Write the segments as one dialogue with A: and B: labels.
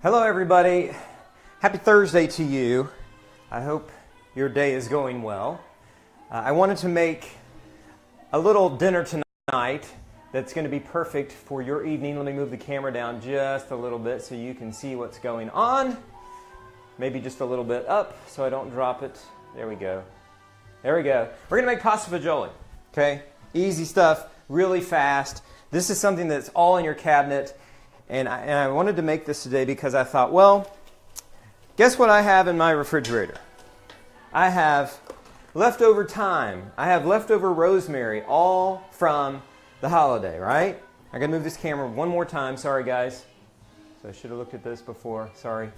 A: Hello everybody, happy Thursday to you. I hope your day is going well. I wanted to make a little dinner tonight that's going to be perfect for your evening. Let me move the camera down just a little bit so you can see what's going on. Maybe just a little bit up so I don't drop it. There we go. There we go. We're going to make pasta fagioli, okay? Easy stuff, really fast. This is something that's all in your cabinet. And I wanted to make this today because I thought, well, guess what I have in my refrigerator? I have leftover thyme. I have leftover rosemary, all from the holiday, right? I gotta move this camera one more time. Sorry, guys. So I should have looked at this before. Sorry.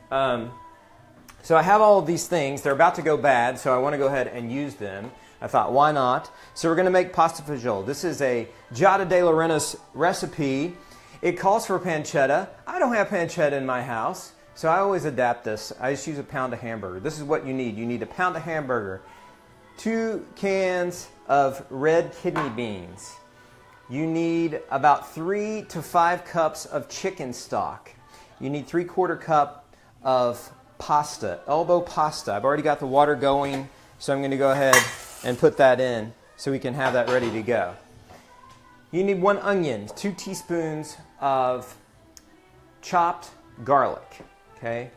A: So I have all of these things. They're about to go bad, so I want to go ahead and use them. I thought, why not? So we're going to make pasta fagioli. This is a Giada de Lorena recipe. It calls for pancetta. I don't have pancetta in my house, so I always adapt this. I just use a pound of hamburger. This is what you need. You need a pound of hamburger, 2 cans of red kidney beans. You need about 3 to 5 cups of chicken stock. You need 3/4 cup of pasta, elbow pasta. I've already got the water going, so I'm going to go ahead and put that in so we can have that ready to go. You need 1 onion, 2 teaspoons of chopped garlic, okay?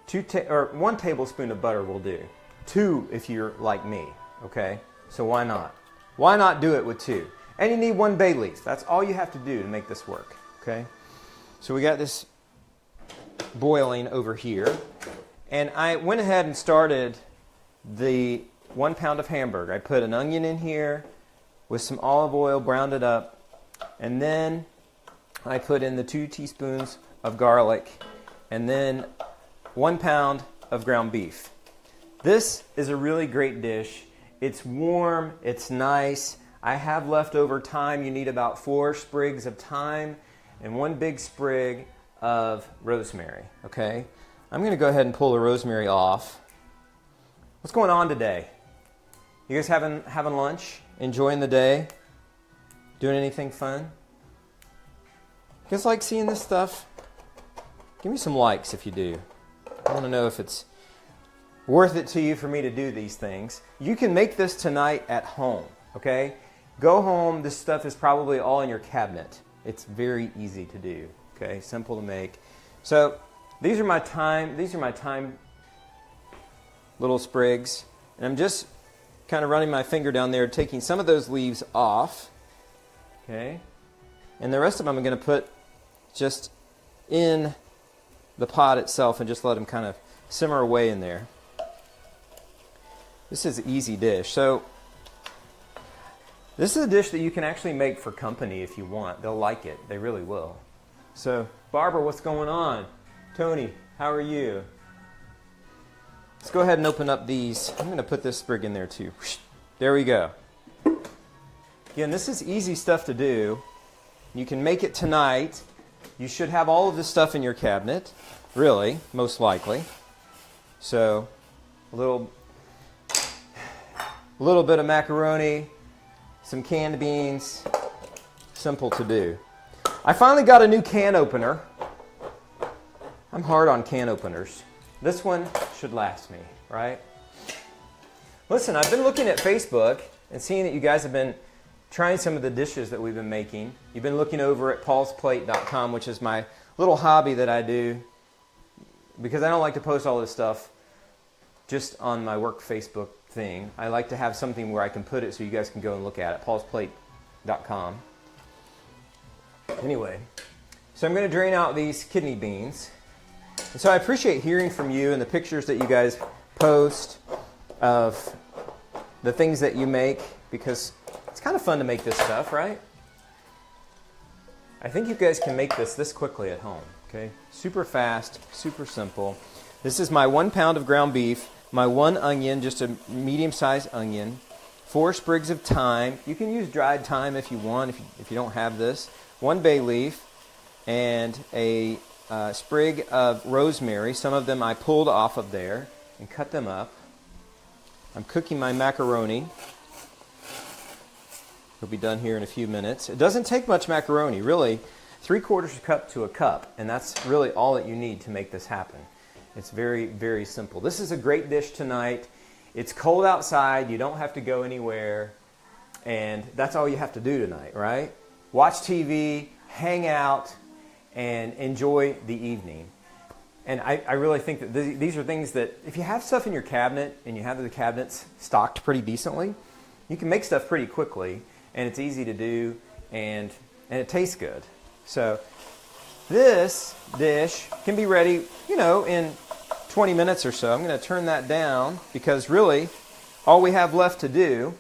A: 1 tablespoon of butter will do. 2 if you're like me, okay? So why not? Why not do it with 2? And you need 1 bay leaf. That's all you have to do to make this work, okay? So we got this boiling over here. And I went ahead and started the 1 pound of hamburger. I put an onion in here with some olive oil, browned it up, and then I put in the 2 teaspoons of garlic, and then 1 pound of ground beef. This is a really great dish. It's warm, it's nice. I have leftover thyme. You need about 4 sprigs of thyme and 1 big sprig of rosemary, okay? I'm going to go ahead and pull the rosemary off. What's going on today? You guys having lunch? Enjoying the day? Doing anything fun? You guys like seeing this stuff? Give me some likes if you do. I want to know if it's worth it to you for me to do these things. You can make this tonight at home, okay? Go home. This stuff is probably all in your cabinet. It's very easy to do, okay? Simple to make. So these are my thyme little sprigs, and I'm just kind of running my finger down there, taking some of those leaves off, okay? And the rest of them I'm going to put just in the pot itself and just let them kind of simmer away in there. This is an easy dish. So this is a dish that you can actually make for company if you want. They'll like it. They really will. So, Barbara, what's going on? Tony, how are you? Let's go ahead and open up these. I'm going to put this sprig in there too. There we go. Again, this is easy stuff to do. You can make it tonight. You should have all of this stuff in your cabinet, really, most likely. So, a little bit of macaroni, some canned beans, simple to do. I finally got a new can opener. I'm hard on can openers. This one should last me, right? Listen, I've been looking at Facebook and seeing that you guys have been trying some of the dishes that we've been making. You've been looking over at paulsplate.com, which is my little hobby that I do because I don't like to post all this stuff just on my work Facebook thing. I like to have something where I can put it so you guys can go and look at it, paulsplate.com. Anyway, so I'm going to drain out these kidney beans. And so I appreciate hearing from you and the pictures that you guys post of the things that you make because it's kind of fun to make this stuff, right? I think you guys can make this quickly at home, okay? Super fast, super simple. This is my 1 pound of ground beef, my 1 onion, just a medium-sized onion, 4 sprigs of thyme. You can use dried thyme if you want, if you don't have this. 1 bay leaf, and a sprig of rosemary. Some of them I pulled off of there and cut them up. I'm cooking my macaroni. It'll be done here in a few minutes. It doesn't take much macaroni, really. 3/4 cup to a cup, and that's really all that you need to make this happen. It's very, very simple. This is a great dish tonight. It's cold outside. You don't have to go anywhere, and that's all you have to do tonight, right? Watch TV, hang out, and enjoy the evening. And I really think that these are things that if you have stuff in your cabinet and you have the cabinets stocked pretty decently, you can make stuff pretty quickly, and it's easy to do, and it tastes good. So this dish can be ready, in 20 minutes or so. I'm going to turn that down because really all we have left to do,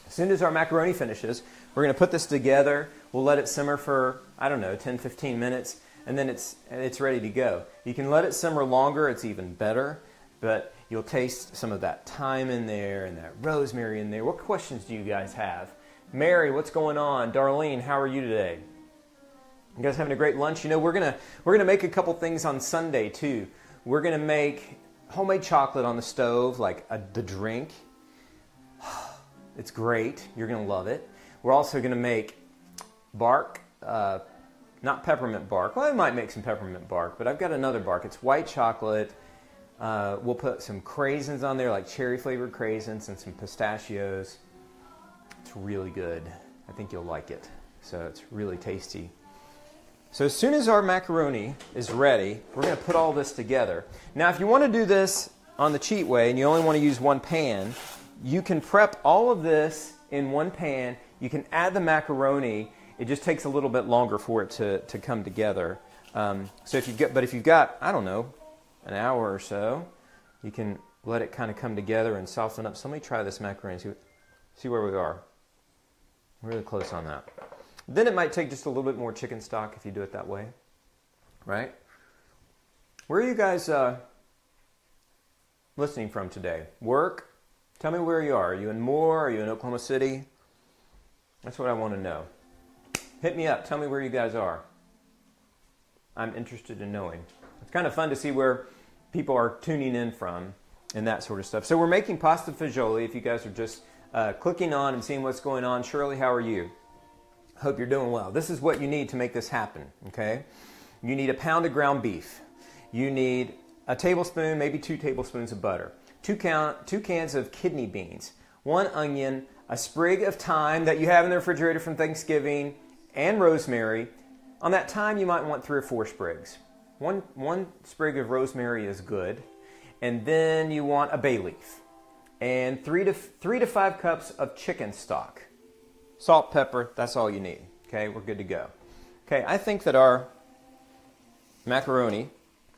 A: as soon as our macaroni finishes, we're going to put this together. We'll let it simmer for, 10, 15 minutes, and then it's ready to go. You can let it simmer longer, it's even better, but you'll taste some of that thyme in there and that rosemary in there. What questions do you guys have? Mary, what's going on? Darlene, how are you today? You guys having a great lunch? We're gonna make a couple things on Sunday too. We're gonna make homemade chocolate on the stove, like the drink. It's great. You're gonna love it. We're also gonna make bark, not peppermint bark. Well, I might make some peppermint bark, but I've got another bark. It's white chocolate. We'll put some craisins on there, like cherry flavored craisins, and some pistachios. It's really good. I think you'll like it. So it's really tasty. So as soon as our macaroni is ready, we're going to put all this together. Now, if you want to do this on the cheat way and you only want to use one pan, you can prep all of this in one pan. You can add the macaroni. It just takes a little bit longer for it to come together. So if you've got, an hour or so, you can let it kind of come together and soften up. So let me try this macaroni and see where we are. We're really close on that. Then it might take just a little bit more chicken stock if you do it that way, right? Where are you guys listening from today? Work? Tell me where you are. Are you in Moore? Are you in Oklahoma City? That's what I want to know. Hit me up. Tell me where you guys are. I'm interested in knowing. It's kind of fun to see where people are tuning in from and that sort of stuff. So we're making pasta fagioli. If you guys are just clicking on and seeing what's going on. Shirley, how are you? Hope you're doing well. This is what you need to make this happen, okay? You need a pound of ground beef. You need a tablespoon, maybe 2 tablespoons of butter. 2 cans of kidney beans. 1 onion, a sprig of thyme that you have in the refrigerator from Thanksgiving, and rosemary. On that thyme, you might want 3 or 4 sprigs. One sprig of rosemary is good. And then you want a bay leaf. And 3 to 5 cups of chicken stock. Salt, pepper, that's all you need. Okay, we're good to go. Okay, I think that our macaroni,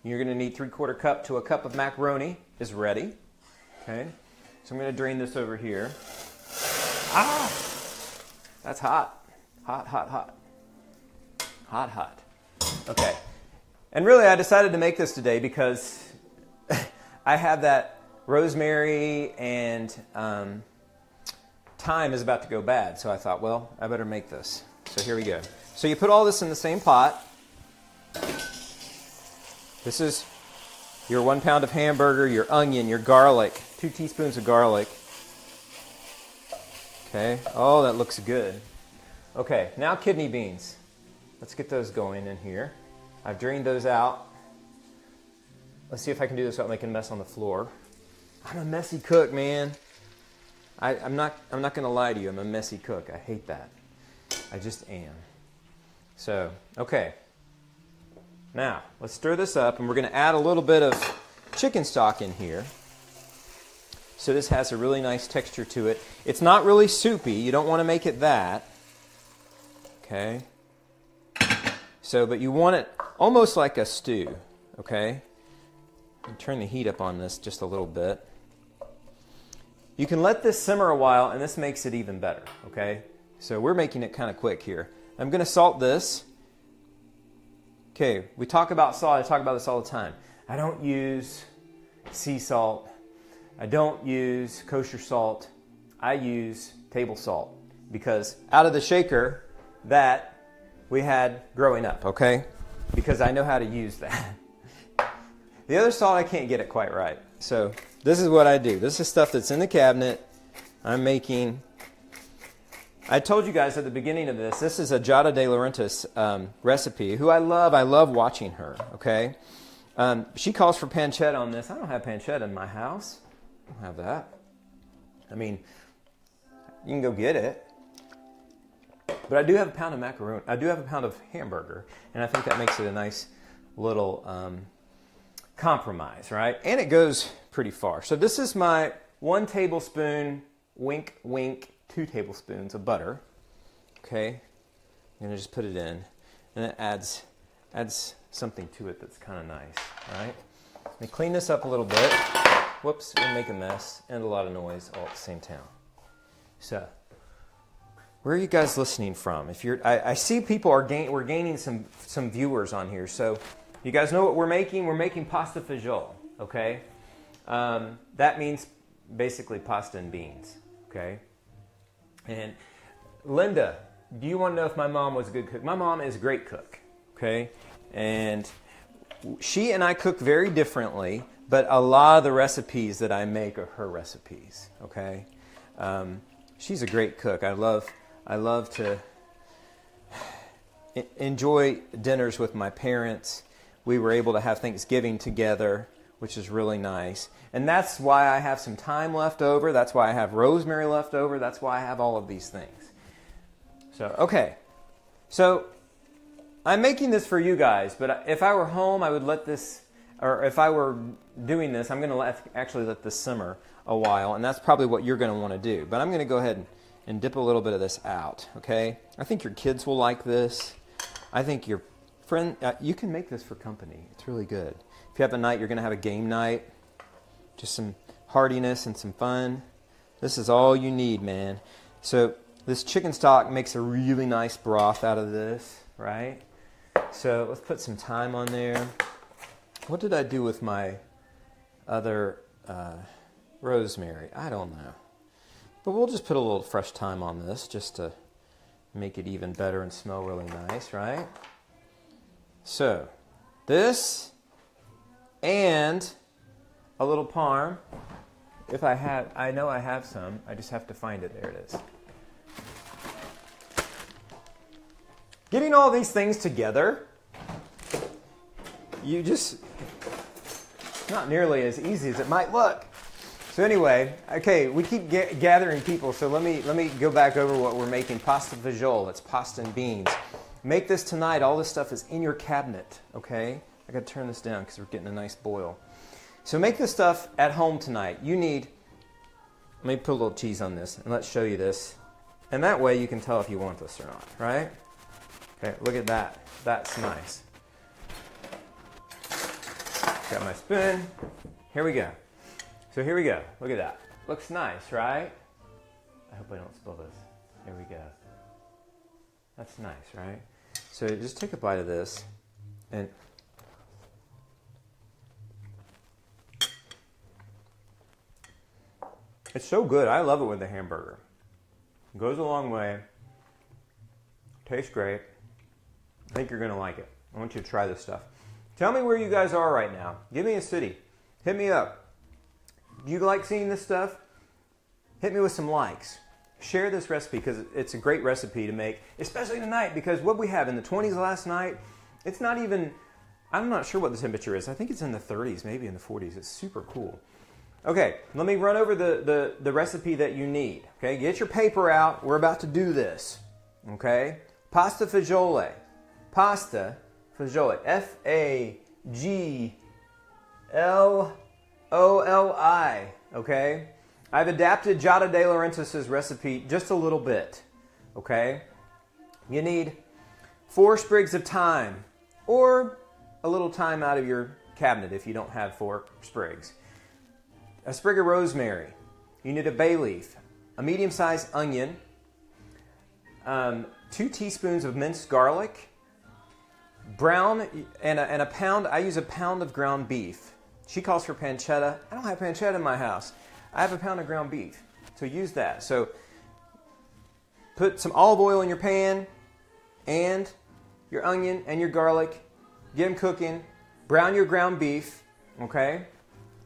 A: you're going to need 3/4 cup to a cup of macaroni, is ready. Okay, so I'm going to drain this over here. Ah! That's hot. Hot, hot, hot. Hot, hot. Okay, and really I decided to make this today because I have that rosemary and thyme is about to go bad, so I thought, well, I better make this. So here we go. So you put all this in the same pot. This is your 1 pound of hamburger, your onion, your garlic, 2 teaspoons of garlic. Okay, oh, that looks good. Okay, now kidney beans. Let's get those going in here. I've drained those out. Let's see if I can do this without making a mess on the floor. I'm a messy cook, man. I'm not going to lie to you. I'm a messy cook. I hate that. I just am. So, okay. Now, let's stir this up, and we're going to add a little bit of chicken stock in here. So this has a really nice texture to it. It's not really soupy. You don't want to make it that. Okay. So, but you want it almost like a stew. Okay. Turn the heat up on this just a little bit. You can let this simmer a while, and this makes it even better, okay? So we're making it kind of quick here. I'm going to salt this. Okay, we talk about salt. I talk about this all the time. I don't use sea salt. I don't use kosher salt. I use table salt because out of the shaker that we had growing up, okay? Because I know how to use that. The other salt, I can't get it quite right. So this is what I do. This is stuff that's in the cabinet. I'm making I told you guys at the beginning of this is a Giada De Laurentiis recipe, who I love. I love watching her, okay? She calls for pancetta on this. I don't have pancetta in my house. I don't have that. I mean, you can go get it. But I do have a pound of macaroni. I do have a pound of hamburger. And I think that makes it a nice little compromise, right? And it goes pretty far. So this is my 1 tablespoon, wink, wink, 2 tablespoons of butter. Okay? I'm going to just put it in. And it adds something to it that's kind of nice, right? Let me clean this up a little bit. Whoops, we'll make a mess and a lot of noise all at the same time. So, where are you guys listening from? If you're, I see people we're gaining some viewers on here. So, you guys know what we're making? We're making pasta fagioli, okay? That means basically pasta and beans, okay? And Linda, do you want to know if my mom was a good cook? My mom is a great cook, okay? And she and I cook very differently, but a lot of the recipes that I make are her recipes, okay? She's a great cook. I love to enjoy dinners with my parents. We were able to have Thanksgiving together, which is really nice. And that's why I have some thyme left over. That's why I have rosemary left over. That's why I have all of these things. So, okay. So, I'm making this for you guys, but if I were home, I would let this, or if I were doing this, I'm going to actually let this simmer a while, and that's probably what you're going to want to do. But I'm going to go ahead and dip a little bit of this out, okay? I think your kids will like this. I think your friend, you can make this for company. It's really good. If you have a night, you're going to have a game night, just some heartiness and some fun. This is all you need, man. So this chicken stock makes a really nice broth out of this, right? So let's put some thyme on there. What did I do with my other rosemary? I don't know. But we'll just put a little fresh thyme on this just to make it even better and smell really nice, right? So this and a little parm. If I know I have some. I just have to find it. There it is. Getting all these things together, it's not nearly as easy as it might look. So anyway, okay, we keep gathering people, so let me go back over what we're making. Pasta fagioli, it's pasta and beans. Make this tonight. All this stuff is in your cabinet, okay? I got to turn this down because we're getting a nice boil. So make this stuff at home tonight. You need, let me put a little cheese on this, and let's show you this. And that way you can tell if you want this or not, right? Okay, look at that. That's nice. Got my spoon. Here we go. So here we go. Look at that. Looks nice, right? I hope I don't spill this. Here we go. That's nice, right? So just take a bite of this. And it's so good. I love it with the hamburger. It goes a long way. Tastes great. I think you're going to like it. I want you to try this stuff. Tell me where you guys are right now. Give me a city. Hit me up. Do you like seeing this stuff? Hit me with some likes. Share this recipe because it's a great recipe to make, especially tonight because what we have in the 20s last night, it's not even, I'm not sure what the temperature is. I think it's in the 30s, maybe in the 40s. It's super cool. Okay, let me run over the recipe that you need. Okay, get your paper out. We're about to do this. Okay, pasta fagioli. Pasta fagioli. Fagioli. Okay? I've adapted Giada De Laurentiis' recipe just a little bit. Okay? You need 4 sprigs of thyme or a little thyme out of your cabinet if you don't have 4 sprigs. A sprig of rosemary. You need a bay leaf. A medium-sized onion. 2 teaspoons of minced garlic. Brown and a pound. I use a pound of ground beef. She calls for pancetta. I don't have pancetta in my house. I have a pound of ground beef. So use that. So put some olive oil in your pan and your onion and your garlic. Get them cooking. Brown your ground beef. Okay?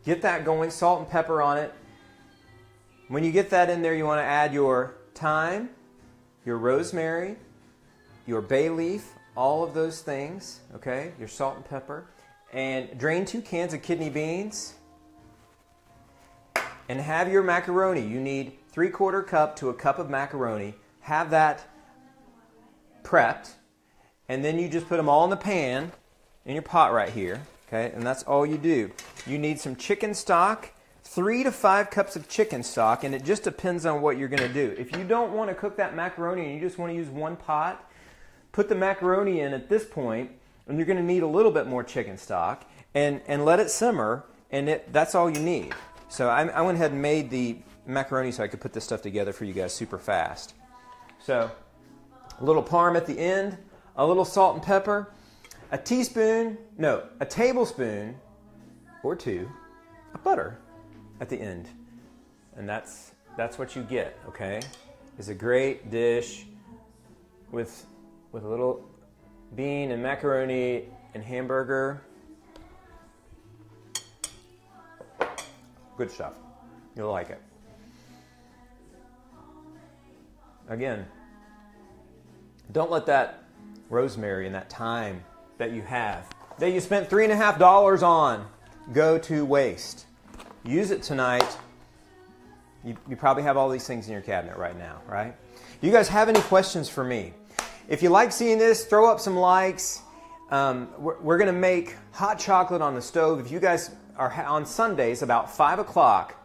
A: Get that going. Salt and pepper on it. When you get that in there, you want to add your thyme your rosemary, your bay leaf, all of those things, okay, your salt and pepper, and drain 2 cans of kidney beans, and have your macaroni. You need 3/4 cup to a cup of macaroni. Have that prepped, and then you just put them all in the pan, in your pot right here, okay, and that's all you do. You need some chicken stock, 3 to 5 cups of chicken stock, and it just depends on what you're going to do. If you don't want to cook that macaroni and you just want to use one pot, put the macaroni in at this point, and you're going to need a little bit more chicken stock, and let it simmer, and that's all you need. So I went ahead and made the macaroni so I could put this stuff together for you guys super fast. So a little parm at the end, a little salt and pepper, a tablespoon or 2 of butter at the end. And that's what you get, okay? It's a great dish with a little bean and macaroni and hamburger. Good stuff. You'll like it. Again, don't let that rosemary and that thyme that you have, that you spent $3.50 on, go to waste. Use it tonight. You probably have all these things in your cabinet right now, right? Do you guys have any questions for me? If you like seeing this, throw up some likes. We're going to make hot chocolate on the stove. If you guys are on Sundays about 5 o'clock,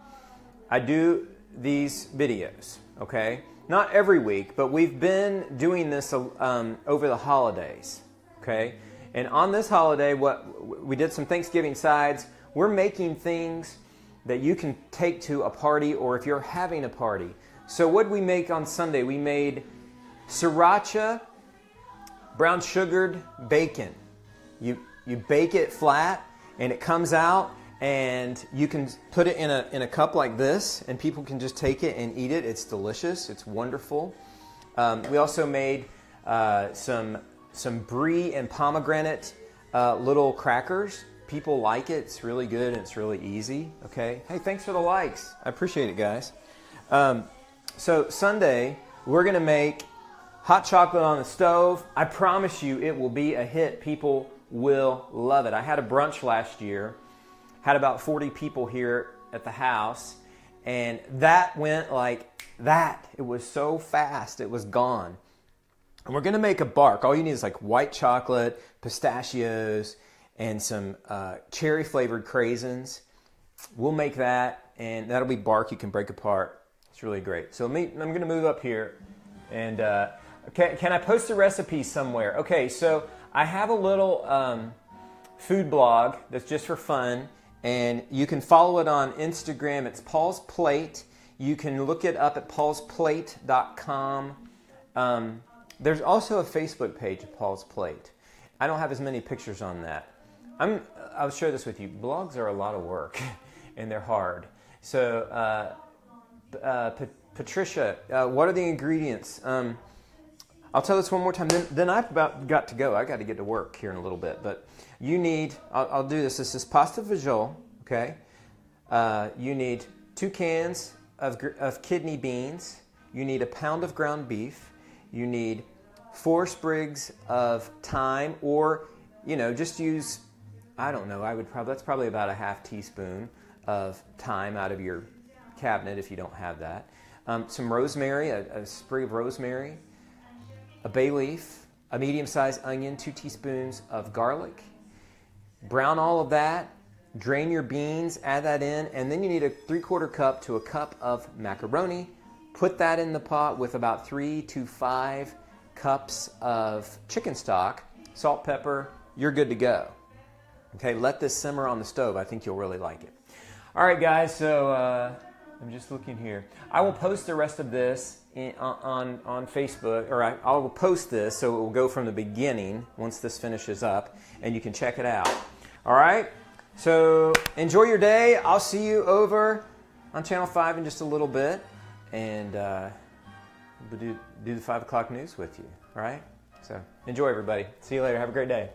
A: I do these videos, okay? Not every week, but we've been doing this over the holidays, okay? And on this holiday, we did some Thanksgiving sides. We're making things that you can take to a party, or if you're having a party. So what did we make on Sunday? We made sriracha brown sugared bacon. You bake it flat, and it comes out, and you can put it in a cup like this, and people can just take it and eat it. It's delicious. It's wonderful. We also made some brie and pomegranate little crackers. People like it. It's really good, and it's really easy. Okay. Hey, thanks for the likes. I appreciate it, guys. So Sunday, we're going to make hot chocolate on the stove. I promise you it will be a hit. People will love it. I had a brunch last year. Had about 40 people here at the house, and that went like that. It was so fast, it was gone. And we're going to make a bark. All you need is like white chocolate, pistachios, and some cherry-flavored craisins. We'll make that, and that'll be bark you can break apart. It's really great. So I'm going to move up here, and can I post a recipe somewhere? Okay, so I have a little food blog that's just for fun. And you can follow it on Instagram. It's Paul's Plate. You can look it up at paulsplate.com. There's also a Facebook page of Paul's Plate. I don't have as many pictures on that. I'll share this with you. Blogs are a lot of work, and they're hard. So, Patricia, what are the ingredients? I'll tell this one more time. Then I've about got to go. I got to get to work here in a little bit, but. You need, I'll do this. This is Pasta Fagioli, okay? You need 2 cans of kidney beans. You need a pound of ground beef. You need 4 sprigs of thyme, or, just use, I don't know, that's probably about a half teaspoon of thyme out of your cabinet if you don't have that. Some rosemary, a sprig of rosemary, a bay leaf, a medium-sized onion, 2 teaspoons of garlic. Brown all of that, drain your beans, add that in, and then you need a 3/4 cup to a cup of macaroni. Put that in the pot with about 3 to 5 cups of chicken stock, salt, pepper, you're good to go. Okay, let this simmer on the stove. I think you'll really like it. All right, guys, so I'm just looking here. I will post the rest of this on Facebook, or I will post this so it will go from the beginning once this finishes up, and you can check it out. All right? So enjoy your day. I'll see you over on Channel 5 in just a little bit, and we'll do the 5 o'clock news with you. All right? So enjoy, everybody. See you later. Have a great day.